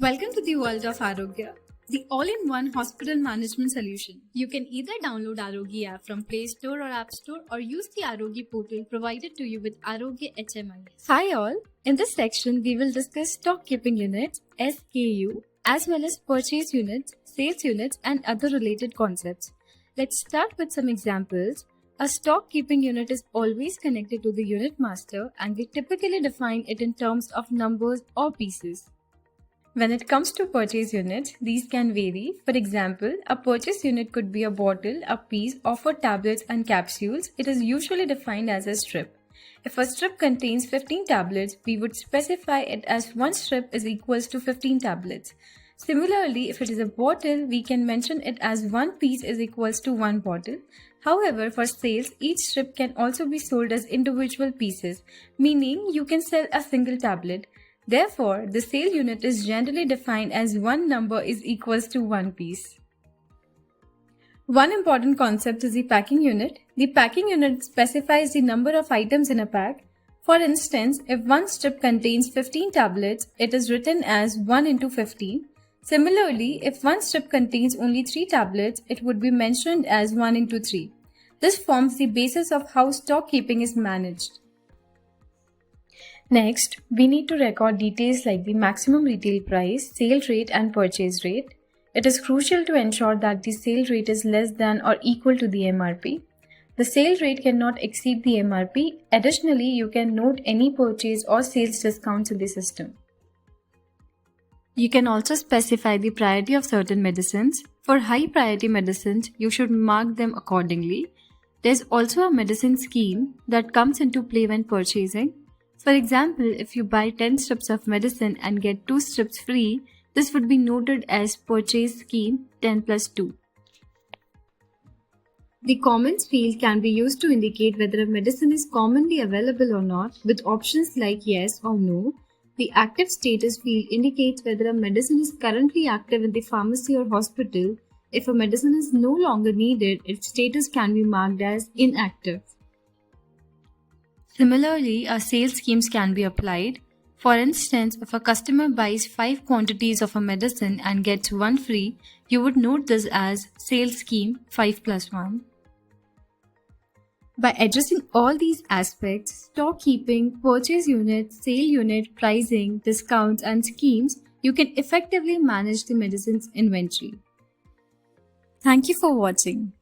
Welcome to the world of Arogya, the all-in-one hospital management solution. You can either download Arogya app from Play Store or App Store or use the Arogya portal provided to you with Arogya HMI. Hi all, in this section we will discuss stock keeping units, SKU, as well as purchase units, sales units and other related concepts. Let's start with some examples. A stock keeping unit is always connected to the unit master and we typically define it in terms of numbers or pieces. When it comes to purchase units, these can vary. For example, a purchase unit could be a bottle, a piece, or for tablets and capsules, it is usually defined as a strip. If a strip contains 15 tablets, we would specify it as one strip is equals to 15 tablets. Similarly, if it is a bottle, we can mention it as one piece is equals to one bottle. However, for sales, each strip can also be sold as individual pieces, meaning you can sell a single tablet. Therefore, the sale unit is generally defined as one number is equals to one piece. One important concept is the packing unit. The packing unit specifies the number of items in a pack. For instance, if one strip contains 15 tablets, it is written as 1 into 15. Similarly, if one strip contains only 3 tablets, it would be mentioned as 1 into 3. This forms the basis of how stock keeping is managed. Next, we need to record details like the maximum retail price, sale rate and purchase rate. It is crucial to ensure that the sale rate is less than or equal to the MRP. The sale rate cannot exceed the MRP. Additionally, you can note any purchase or sales discounts in the system. You can also specify the priority of certain medicines. For high priority medicines, you should mark them accordingly. There's also a medicine scheme that comes into play when purchasing. For example, if you buy 10 strips of medicine and get 2 strips free, this would be noted as purchase scheme 10 plus 2. The comments field can be used to indicate whether a medicine is commonly available or not, with options like yes or no. The active status field indicates whether a medicine is currently active in the pharmacy or hospital. If a medicine is no longer needed, its status can be marked as inactive. Similarly, sales schemes can be applied. For instance, if a customer buys 5 quantities of a medicine and gets 1 free, you would note this as sales scheme 5 plus 1. By addressing all these aspects, stock keeping, purchase unit, sale unit, pricing, discounts and schemes, you can effectively manage the medicine's inventory. Thank you for watching.